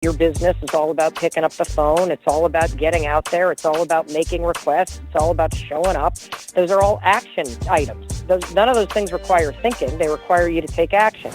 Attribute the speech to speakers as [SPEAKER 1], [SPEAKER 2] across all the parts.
[SPEAKER 1] Your business is all about picking up the phone. It's all about getting out there. It's all about making requests. It's all about showing up. Those are all action items. None of those things require thinking. They require you to take action.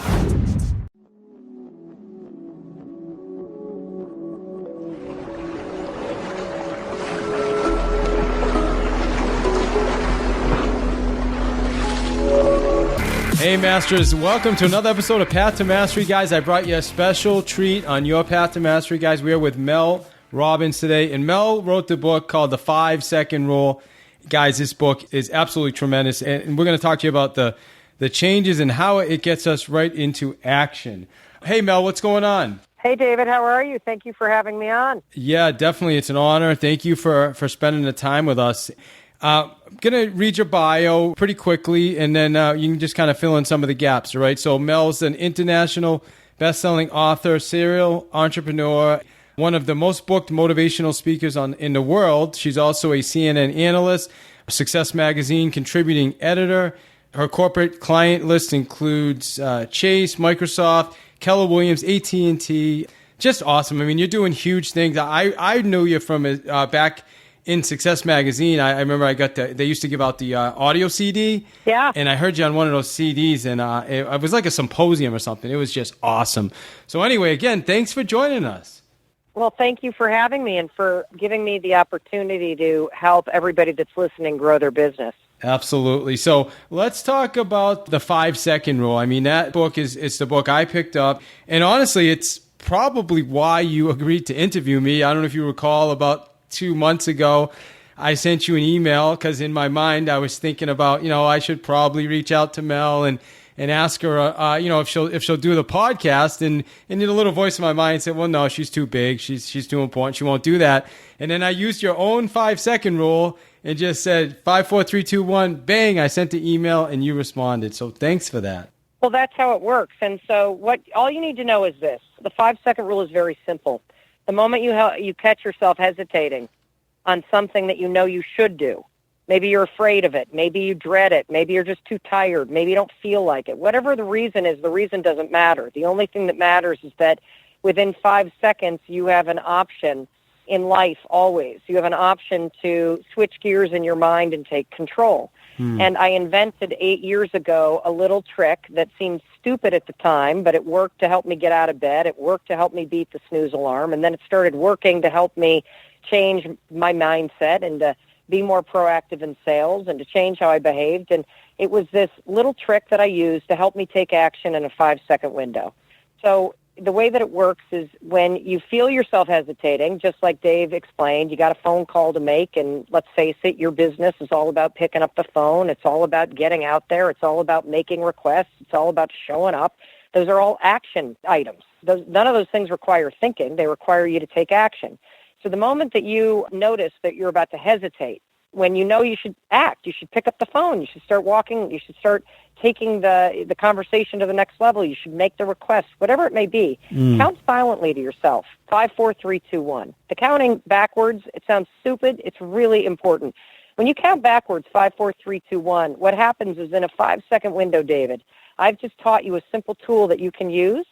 [SPEAKER 2] Hey Masters, welcome to another episode of Path to Mastery. Guys, I brought you a special treat on your Path to Mastery. Guys, we are with Mel Robbins today, and Mel wrote the book called The 5-Second Rule. Guys, this book is absolutely tremendous, and we're going to talk to you about the changes and how it gets us right into action. Hey Mel, what's going on?
[SPEAKER 1] Hey David, how are you? Thank you for having me on.
[SPEAKER 2] Yeah, definitely. It's an honor. Thank you for spending the time with us. I'm going to read your bio pretty quickly, and then you can just kind of fill in some of the gaps, all right? So Mel's an international best-selling author, serial entrepreneur, one of the most booked motivational speakers in the world. She's also a CNN analyst, Success Magazine contributing editor. Her corporate client list includes Chase, Microsoft, Keller Williams, AT&T. Just awesome. I mean, you're doing huge things. I knew you from back in Success Magazine. I remember they used to give out the audio CD.
[SPEAKER 1] Yeah.
[SPEAKER 2] And I heard you on one of those CDs, and it was like a symposium or something. It was just awesome. So anyway, again, thanks for joining us.
[SPEAKER 1] Well, thank you for having me and for giving me the opportunity to help everybody that's listening grow their business.
[SPEAKER 2] Absolutely. So let's talk about the 5-second rule. I mean, that book it's the book I picked up. And honestly, it's probably why you agreed to interview me. I don't know if you recall, about 2 months ago, I sent you an email because in my mind I was thinking about, I should probably reach out to Mel and ask her, if she'll do the podcast. And a little voice in my mind said, well, no, she's too big. She's too important. She won't do that. And then I used your own 5-second rule and just said 5, 4, 3, 2, 1, bang. I sent the email and you responded. So thanks for that.
[SPEAKER 1] Well, that's how it works. And so all you need to know is this. The 5-second rule is very simple. The moment you catch yourself hesitating on something that you know you should do, maybe you're afraid of it, maybe you dread it, maybe you're just too tired, maybe you don't feel like it. Whatever the reason is, the reason doesn't matter. The only thing that matters is that within 5 seconds, you have an option in life always. You have an option to switch gears in your mind and take control. And I invented 8 years ago a little trick that seemed stupid at the time, but it worked to help me get out of bed. It worked to help me beat the snooze alarm. And then it started working to help me change my mindset and to be more proactive in sales and to change how I behaved. And it was this little trick that I used to help me take action in a 5-second window. So the way that it works is when you feel yourself hesitating, just like Dave explained, you got a phone call to make, and let's face it, your business is all about picking up the phone. It's all about getting out there. It's all about making requests. It's all about showing up. Those are all action items. None of those things require thinking. They require you to take action. So the moment that you notice that you're about to hesitate, when you know you should act, you should pick up the phone, you should start walking, you should start taking the conversation to the next level, you should make the request, whatever it may be, count silently to yourself. 5, 4, 3, 2, 1. The counting backwards, it sounds stupid, it's really important. When you count backwards, 5, 4, 3, 2, 1, what happens is in a 5-second window, David, I've just taught you a simple tool that you can use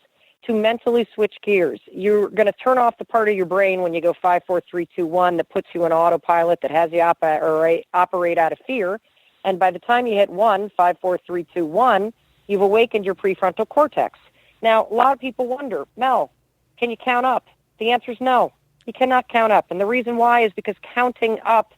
[SPEAKER 1] to mentally switch gears. You're going to turn off the part of your brain when you go 5, 4, 3, 2, 1 that puts you in autopilot, that has you operate out of fear. And by the time you hit 1, 5, 4, 3, 2, 1, you've awakened your prefrontal cortex. Now, a lot of people wonder, Mel, can you count up? The answer is no. You cannot count up. And the reason why is because counting up,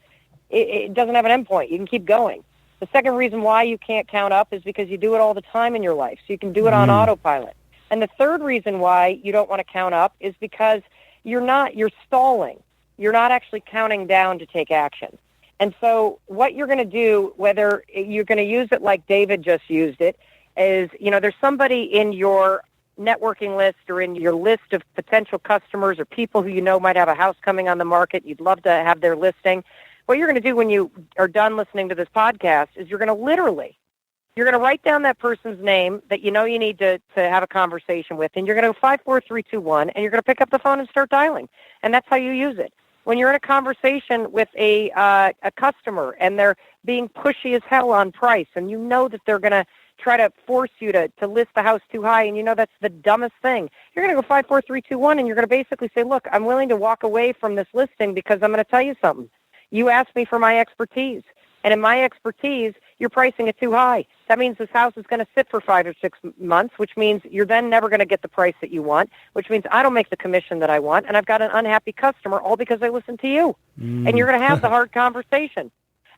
[SPEAKER 1] it doesn't have an endpoint. You can keep going. The second reason why you can't count up is because you do it all the time in your life. So you can do it on autopilot. And the third reason why you don't want to count up is because you're stalling. You're not actually counting down to take action. And so what you're going to do, whether you're going to use it like David just used it, is, there's somebody in your networking list or in your list of potential customers or people who might have a house coming on the market. You'd love to have their listing. What you're going to do when you are done listening to this podcast is you're going to write down that person's name that you need to have a conversation with, and you're going to go 5, 4, 3, 2, 1, and you're going to pick up the phone and start dialing. And that's how you use it. When you're in a conversation with a customer and they're being pushy as hell on price, and you know that they're going to try to force you to list the house too high, and you know that's the dumbest thing. You're going to go 5, 4, 3, 2, 1, and you're going to basically say, look, I'm willing to walk away from this listing because I'm going to tell you something. You asked me for my expertise, and in my expertise, you're pricing it too high. That means this house is going to sit for 5 or 6 months, which means you're then never going to get the price that you want, which means I don't make the commission that I want, and I've got an unhappy customer all because I listened to you. And you're going to have the hard conversation.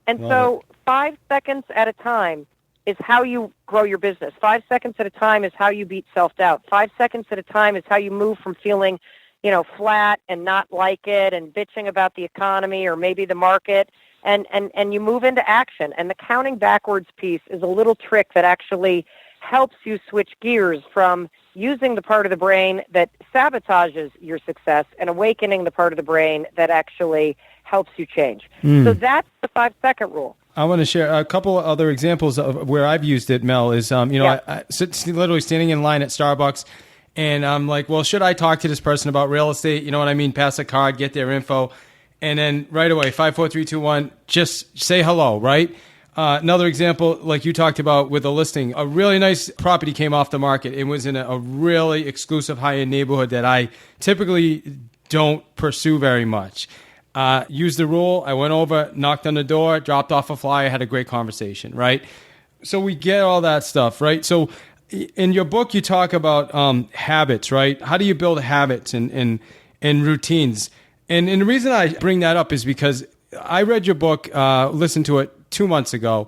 [SPEAKER 1] And so 5 seconds at a time is how you grow your business. 5 seconds at a time is how you beat self-doubt. 5 seconds at a time is how you move from feeling, flat and not like it and bitching about the economy or maybe the market, and you move into action. And the counting backwards piece is a little trick that actually helps you switch gears from using the part of the brain that sabotages your success and awakening the part of the brain that actually helps you change. So that's the 5-second rule.
[SPEAKER 2] I want to share a couple of other examples of where I've used it, Mel, is, I literally standing in line at Starbucks, and I'm like, well, should I talk to this person about real estate? You know what I mean? Pass a card, get their info. And then right away, 5, 4, 3, 2, 1, just say hello, right? Another example, like you talked about with a listing, a really nice property came off the market. It was in a really exclusive high-end neighborhood that I typically don't pursue very much. Used the rule. I went over, knocked on the door, dropped off a flyer, had a great conversation, right? So we get all that stuff, right? So in your book, you talk about habits, right? How do you build habits and routines? And the reason I bring that up is because I read your book, listened to it 2 months ago.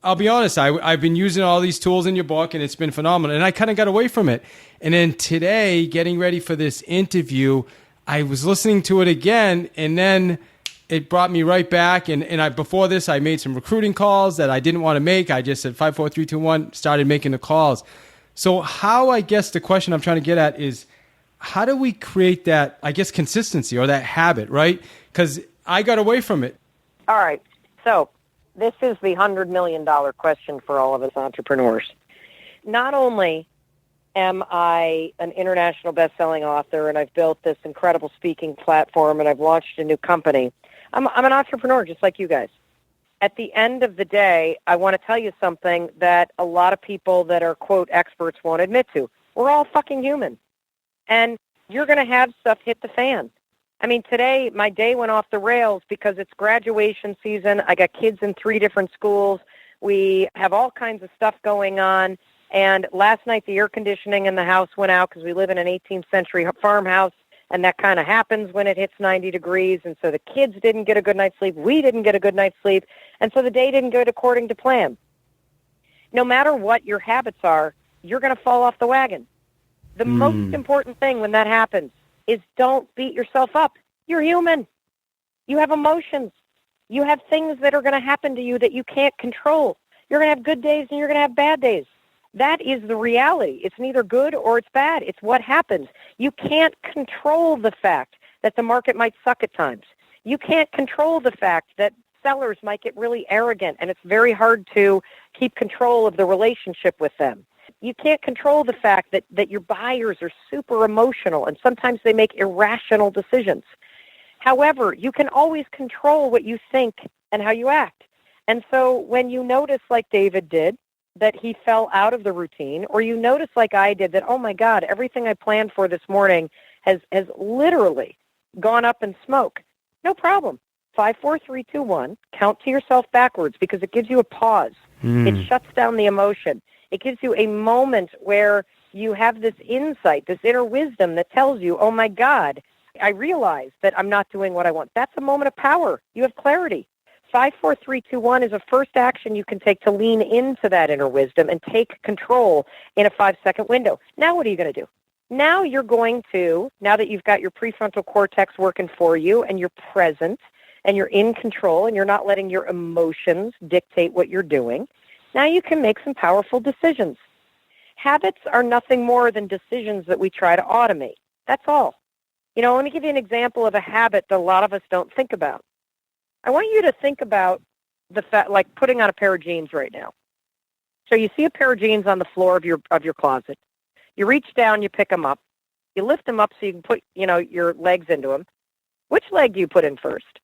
[SPEAKER 2] I'll be honest, I've been using all these tools in your book, and it's been phenomenal. And I kind of got away from it. And then today, getting ready for this interview, I was listening to it again, and then it brought me right back. And before this, I made some recruiting calls that I didn't want to make. I just said 5, 4, 3, 2, 1, started making the calls. So I guess the question I'm trying to get at is, how do we create that, I guess, consistency or that habit, right? Because I got away from it.
[SPEAKER 1] All right. So this is the $100 million question for all of us entrepreneurs. Not only am I an international best-selling author and I've built this incredible speaking platform and I've launched a new company, I'm an entrepreneur just like you guys. At the end of the day, I want to tell you something that a lot of people that are, quote, experts won't admit to. We're all fucking human. And you're going to have stuff hit the fan. I mean, today, my day went off the rails because it's graduation season. I got kids in 3 different schools. We have all kinds of stuff going on. And last night, the air conditioning in the house went out because we live in an 18th century farmhouse, and that kind of happens when it hits 90 degrees. And so the kids didn't get a good night's sleep. We didn't get a good night's sleep. And so the day didn't go according to plan. No matter what your habits are, you're going to fall off the wagon. The most important thing when that happens is don't beat yourself up. You're human. You have emotions. You have things that are going to happen to you that you can't control. You're going to have good days and you're going to have bad days. That is the reality. It's neither good or it's bad. It's what happens. You can't control the fact that the market might suck at times. You can't control the fact that sellers might get really arrogant and it's very hard to keep control of the relationship with them. You can't control the fact that your buyers are super emotional and sometimes they make irrational decisions. However, you can always control what you think and how you act. And so when you notice, like David did, that he fell out of the routine, or you notice like I did that, oh my God, everything I planned for this morning has literally gone up in smoke. No problem. 5, 4, 3, 2, 1, count to yourself backwards because it gives you a pause. It shuts down the emotion. It gives you a moment where you have this insight, this inner wisdom that tells you, oh, my God, I realize that I'm not doing what I want. That's a moment of power. You have clarity. 5, 4, 3, 2, 1 is a first action you can take to lean into that inner wisdom and take control in a 5-second window. Now what are you going to do? Now you're going to, now that you've got your prefrontal cortex working for you and you're present and you're in control and you're not letting your emotions dictate what you're doing, now you can make some powerful decisions. Habits are nothing more than decisions that we try to automate. That's all. You know, let me give you an example of a habit that a lot of us don't think about. I want you to think about the fact, like putting on a pair of jeans right now. So you see a pair of jeans on the floor of your closet. You reach down, you pick them up. You lift them up so you can put, your legs into them. Which leg do you put in first?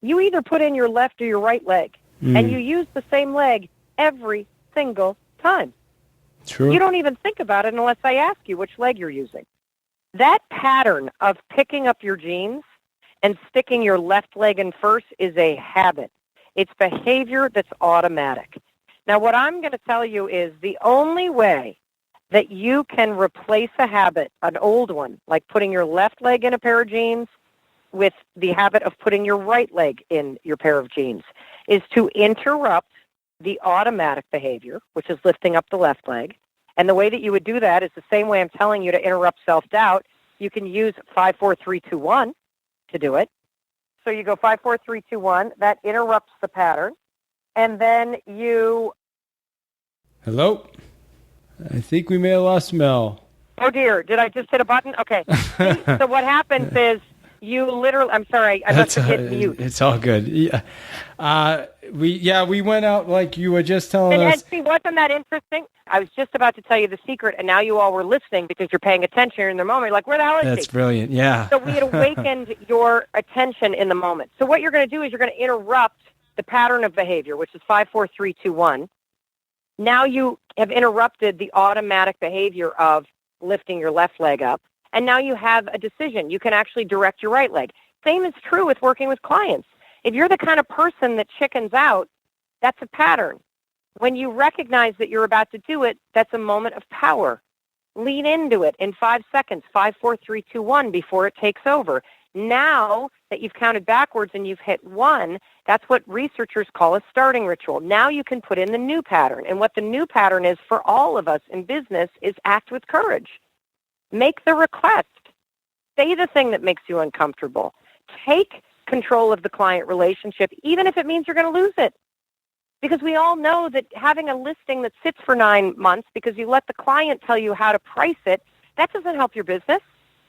[SPEAKER 1] You either put in your left or your right leg, and you use the same leg every single time.
[SPEAKER 2] True.
[SPEAKER 1] You don't even think about it unless I ask you which leg you're using. That pattern of picking up your jeans and sticking your left leg in first is a habit. It's behavior that's automatic. Now, what I'm going to tell you is the only way that you can replace a habit, an old one, like putting your left leg in a pair of jeans, with the habit of putting your right leg in your pair of jeans, is to interrupt the automatic behavior, which is lifting up the left leg. And the way that you would do that is the same way I'm telling you to interrupt self-doubt. You can use 5, 4, 3, 2, 1 to do it. So you go 5, 4, 3, 2, 1. That interrupts the pattern. And then you...
[SPEAKER 2] Hello? I think we may have lost Mel.
[SPEAKER 1] Oh, dear. Did I just hit a button? Okay. See, so what happens is you literally... I'm sorry. I must have hit mute.
[SPEAKER 2] It's all good. Yeah. We went out like you were just telling us.
[SPEAKER 1] And see, wasn't that interesting? I was just about to tell you the secret, and now you all were listening because you're paying attention in the moment. You're like, where the hell is
[SPEAKER 2] That's
[SPEAKER 1] she?
[SPEAKER 2] brilliant, yeah.
[SPEAKER 1] So we had awakened your attention in the moment. So what you're going to do is you're going to interrupt the pattern of behavior, which is 5, 4, 3, 2, 1. Now you have interrupted the automatic behavior of lifting your left leg up, and now you have a decision. You can actually direct your right leg. Same is true with working with clients. If you're the kind of person that chickens out, that's a pattern. When you recognize that you're about to do it, that's a moment of power. Lean into it in 5 seconds, 5, 4, 3, 2, 1, before it takes over. Now that you've counted backwards and you've hit 1, that's what researchers call a starting ritual. Now you can put in the new pattern. And what the new pattern is for all of us in business is act with courage. Make the request. Say the thing that makes you uncomfortable. Take control of the client relationship, even if it means you're going to lose it. Because we all know that having a listing that sits for 9 months because you let the client tell you how to price it, that doesn't help your business.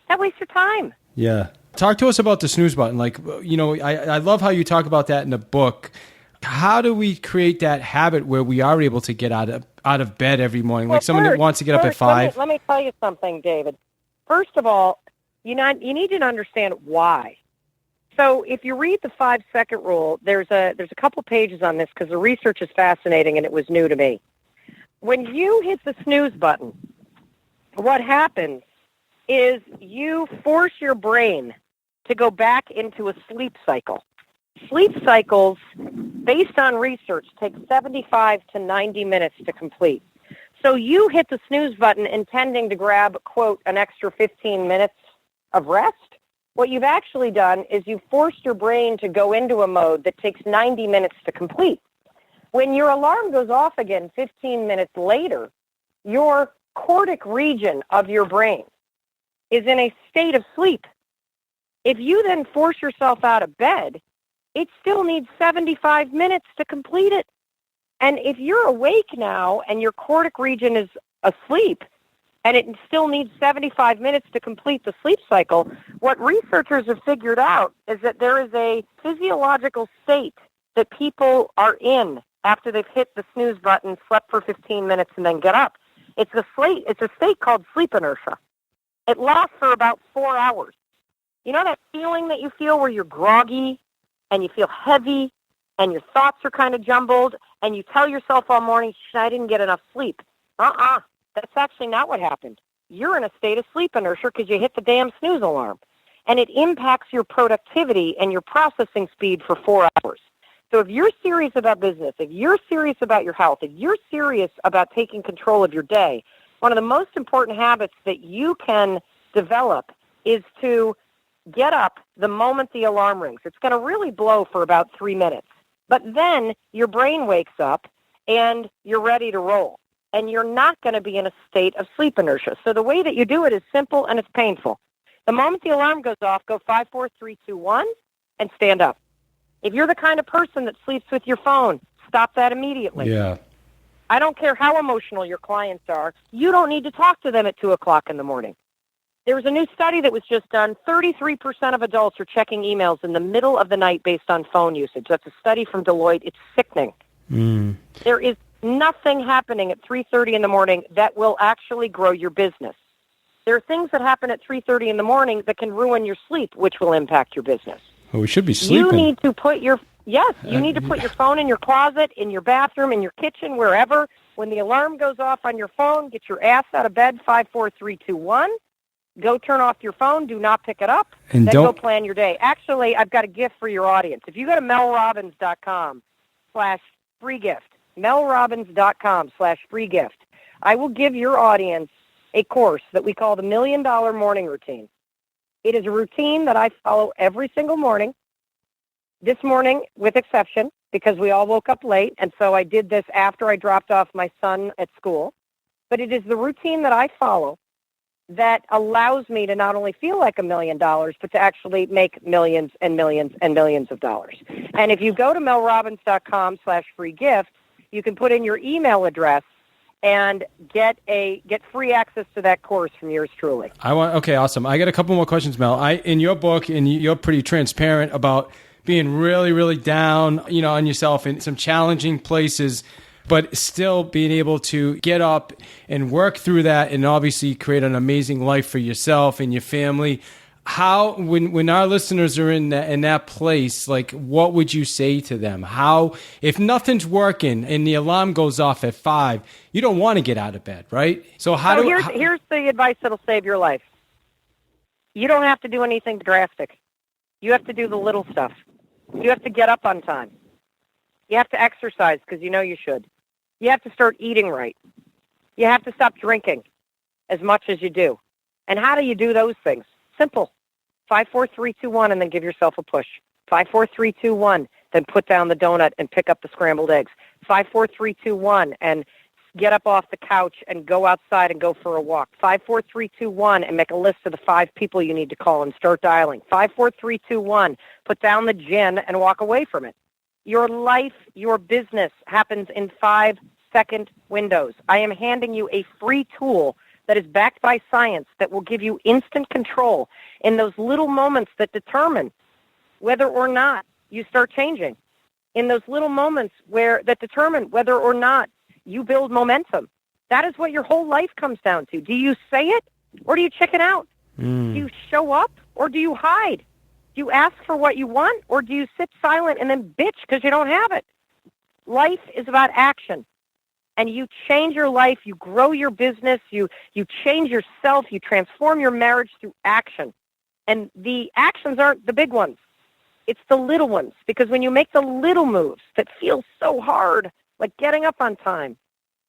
[SPEAKER 1] That wastes your time.
[SPEAKER 2] Yeah. Talk to us about the snooze button. Like, I love how you talk about that in the book. How do we create that habit where we are able to get out of bed every morning? Like someone that wants to get up at 5.
[SPEAKER 1] Let me tell you something, David. First of all, you need to understand why. So if you read the 5-second rule, there's a couple pages on this because the research is fascinating and it was new to me. When you hit the snooze button, what happens is you force your brain to go back into a sleep cycle. Sleep cycles, based on research, take 75 to 90 minutes to complete. So you hit the snooze button intending to grab, quote, an extra 15 minutes of rest. What you've actually done is you've forced your brain to go into a mode that takes 90 minutes to complete. When your alarm goes off again 15 minutes later, your cortic region of your brain is in a state of sleep. If you then force yourself out of bed, it still needs 75 minutes to complete it. And if you're awake now and your cortic region is asleep, and it still needs 75 minutes to complete the sleep cycle, what researchers have figured out is that there is a physiological state that people are in after they've hit the snooze button, slept for 15 minutes, and then get up. It's a state called sleep inertia. It lasts for about 4 hours. You know that feeling that you feel where you're groggy and you feel heavy and your thoughts are kind of jumbled and you tell yourself all morning, I didn't get enough sleep. That's actually not what happened. You're in a state of sleep inertia because you hit the damn snooze alarm. And it impacts your productivity and your processing speed for 4 hours. So if you're serious about business, if you're serious about your health, if you're serious about taking control of your day, one of the most important habits that you can develop is to get up the moment the alarm rings. It's going to really blow for about 3 minutes. But then your brain wakes up and you're ready to roll. And you're not going to be in a state of sleep inertia. So the way that you do it is simple and it's painful. The moment the alarm goes off, go 5, 4, 3, 2, 1, and stand up. If you're the kind of person that sleeps with your phone, stop that immediately.
[SPEAKER 2] Yeah.
[SPEAKER 1] I don't care how emotional your clients are. You don't need to talk to them at 2 o'clock in the morning. There was a new study that was just done. 33% of adults are checking emails in the middle of the night based on phone usage. That's a study from Deloitte. It's sickening. There is nothing happening at 3:30 in the morning that will actually grow your business. There are things that happen at 3:30 in the morning that can ruin your sleep, which will impact your business.
[SPEAKER 2] Well, we should be sleeping.
[SPEAKER 1] You need to put your Yes, you need to put your phone in your closet, in your bathroom, in your kitchen, wherever. When the alarm goes off on your phone, get your ass out of bed, 5, 4, 3, 2, 1. Go turn off your phone. Do not pick it up.
[SPEAKER 2] And
[SPEAKER 1] then
[SPEAKER 2] don't
[SPEAKER 1] go plan your day. Actually, I've got a gift for your audience. If you go to melrobbins.com/free gift, melrobbins.com/free gift, I will give your audience a course that we call the $1 Million Morning Routine. It is a routine that I follow every single morning. This morning, with exception, because we all woke up late, and so I did this after I dropped off my son at school. But it is the routine that I follow that allows me to not only feel like $1 million, but to actually make millions and millions and millions of dollars. And if you go to melrobbins.com/free gift, you can put in your email address and get free access to that course from yours truly.
[SPEAKER 2] Okay, awesome. I got a couple more questions, Mel. In your book, and you're pretty transparent about being really, really down, on yourself in some challenging places, but still being able to get up and work through that and obviously create an amazing life for yourself and your family. How, when our listeners are in that place, like, what would you say to them? How, if nothing's working and the alarm goes off at 5, you don't want to get out of bed, right? So
[SPEAKER 1] here's the advice that'll save your life. You don't have to do anything drastic. You have to do the little stuff. You have to get up on time. You have to exercise because you should. You have to start eating right. You have to stop drinking as much as you do. And how do you do those things? Simple. 5, 4, 3, 2, 1, and then give yourself a push. 5, 4, 3, 2, 1, then put down the donut and pick up the scrambled eggs. 5, 4, 3, 2, 1, and get up off the couch and go outside and go for a walk. 5, 4, 3, 2, 1, and make a list of the 5 people you need to call and start dialing. 5, 4, 3, 2, 1, put down the gin and walk away from it. Your life, your business happens in 5-second windows. I am handing you a free tool that is backed by science that will give you instant control in those little moments that determine whether or not you start changing, in those little moments that determine whether or not you build momentum. That is what your whole life comes down to. Do you say it or do you chicken out? Do you show up or do you hide? Do you ask for what you want or do you sit silent and then bitch because you don't have it? Life is about action. And you change your life, you grow your business, you change yourself, you transform your marriage through action. And the actions aren't the big ones. It's the little ones. Because when you make the little moves that feel so hard, like getting up on time,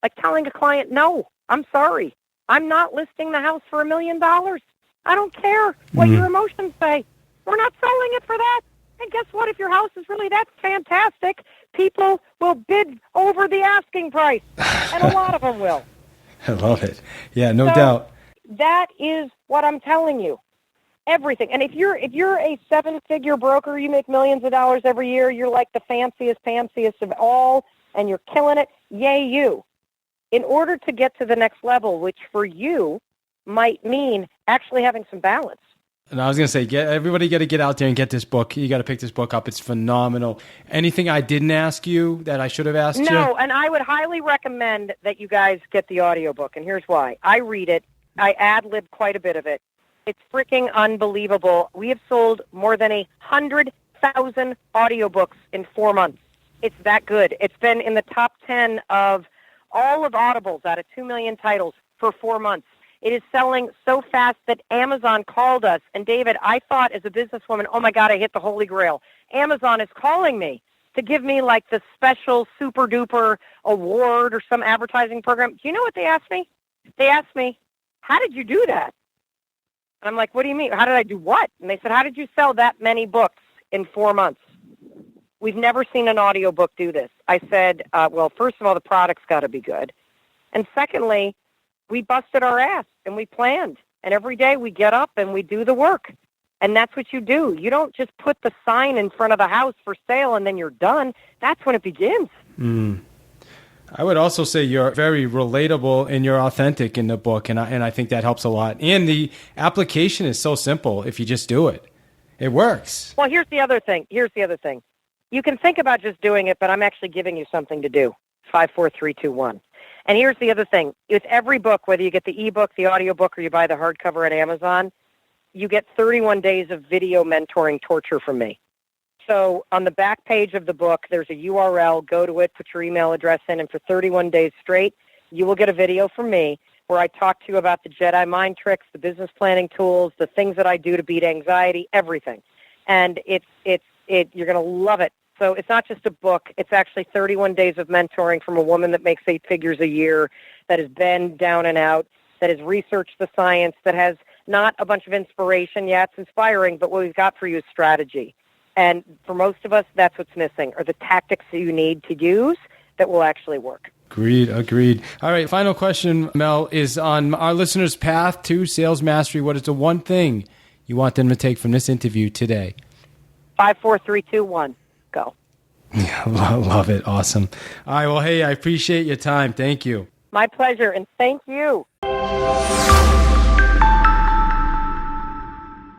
[SPEAKER 1] like telling a client, no, I'm sorry. I'm not listing the house for $1 million. I don't care what your emotions say. We're not selling it for that. And guess what? If your house is really that fantastic, people will bid over the asking price. And a lot of them will.
[SPEAKER 2] I love it. Yeah, no doubt.
[SPEAKER 1] That is what I'm telling you. Everything. And if you're a 7-figure broker, you make millions of dollars every year, you're like the fanciest of all, and you're killing it, yay you. In order to get to the next level, which for you might mean actually having some balance.
[SPEAKER 2] And I was going to say, everybody got to get out there and get this book. You got to pick this book up. It's phenomenal. Anything I didn't ask you that I should have asked you?
[SPEAKER 1] No, and I would highly recommend that you guys get the audiobook, and here's why. I read it. I ad-lib quite a bit of it. It's freaking unbelievable. We have sold more than 100,000 audiobooks in 4 months. It's that good. It's been in the top 10 of all of Audibles out of 2 million titles for 4 months. It is selling so fast that Amazon called us. And David, I thought as a businesswoman, oh my God, I hit the holy grail. Amazon is calling me to give me like the special super duper award or some advertising program. Do you know what they asked me? They asked me, how did you do that? And I'm like, what do you mean? How did I do what? And they said, how did you sell that many books in 4 months? We've never seen an audiobook do this. I said, well, first of all, the product's got to be good. And secondly, we busted our ass and we planned. And every day we get up and we do the work. And that's what you do. You don't just put the sign in front of the house for sale and then you're done. That's when it begins.
[SPEAKER 2] I would also say you're very relatable and you're authentic in the book. And I think that helps a lot. And the application is so simple if you just do it. It works.
[SPEAKER 1] Well, here's the other thing. You can think about just doing it, but I'm actually giving you something to do. 5, 4, 3, 2, 1. And here's the other thing. With every book, whether you get the ebook, the audiobook, or you buy the hardcover at Amazon, you get 31 days of video mentoring torture from me. So on the back page of the book, there's a URL. Go to it, put your email address in, and for 31 days straight, you will get a video from me where I talk to you about the Jedi mind tricks, the business planning tools, the things that I do to beat anxiety, everything. And you're going to love it. So it's not just a book. It's actually 31 days of mentoring from a woman that makes 8 figures a year, that has been down and out, that has researched the science, that has not a bunch of inspiration. Yeah, it's inspiring, but what we've got for you is strategy. And for most of us, that's what's missing, are the tactics that you need to use that will actually work.
[SPEAKER 2] Agreed. All right, final question, Mel, is on our listeners' path to sales mastery. What is the one thing you want them to take from this interview today?
[SPEAKER 1] 5, 4, 3, 2, 1, go.
[SPEAKER 2] Yeah, love it. Awesome. All right, well, hey, I appreciate your time. Thank you.
[SPEAKER 1] My pleasure, and thank you.